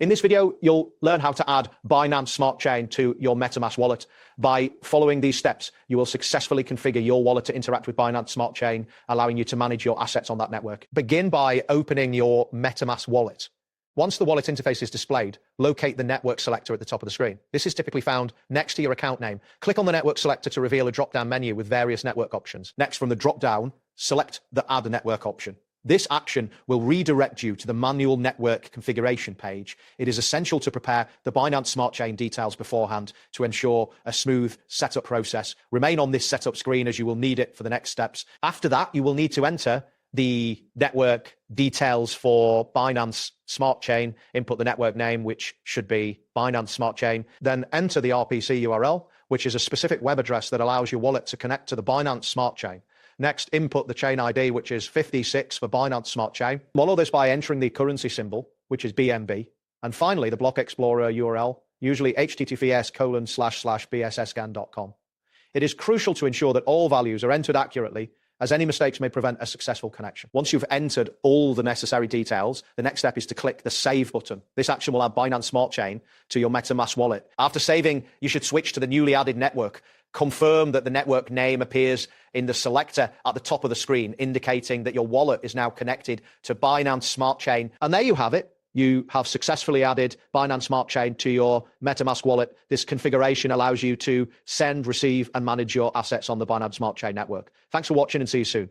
In this video, you'll learn how to add Binance Smart Chain to your MetaMask wallet. By following these steps, you will successfully configure your wallet to interact with Binance Smart Chain, allowing you to manage your assets on that network. Begin by opening your MetaMask wallet. Once the wallet interface is displayed, locate the network selector at the top of the screen. This is typically found next to your account name. Click on the network selector to reveal a drop-down menu with various network options. Next, from the drop-down, select the Add a Network option. This action will redirect you to the manual network configuration page. It is essential to prepare the Binance Smart Chain details beforehand to ensure a smooth setup process. Remain on this setup screen as you will need it for the next steps. After that, you will need to enter the network details for Binance Smart Chain, input the network name, which should be Binance Smart Chain, then enter the RPC URL, which is a specific web address that allows your wallet to connect to the Binance Smart Chain. Next, input the chain ID, which is 56 for Binance Smart Chain. Follow this by entering the currency symbol, which is BNB. And finally, the block explorer URL, usually https://bsscan.com. It is crucial to ensure that all values are entered accurately, as any mistakes may prevent a successful connection. Once you've entered all the necessary details, the next step is to click the Save button. This action will add Binance Smart Chain to your MetaMask wallet. After saving, you should switch to the newly added network. Confirm that the network name appears in the selector at the top of the screen, indicating that your wallet is now connected to Binance Smart Chain. And there you have it. You have successfully added Binance Smart Chain to your MetaMask wallet. This configuration allows you to send, receive, and manage your assets on the Binance Smart Chain network. Thanks for watching and see you soon.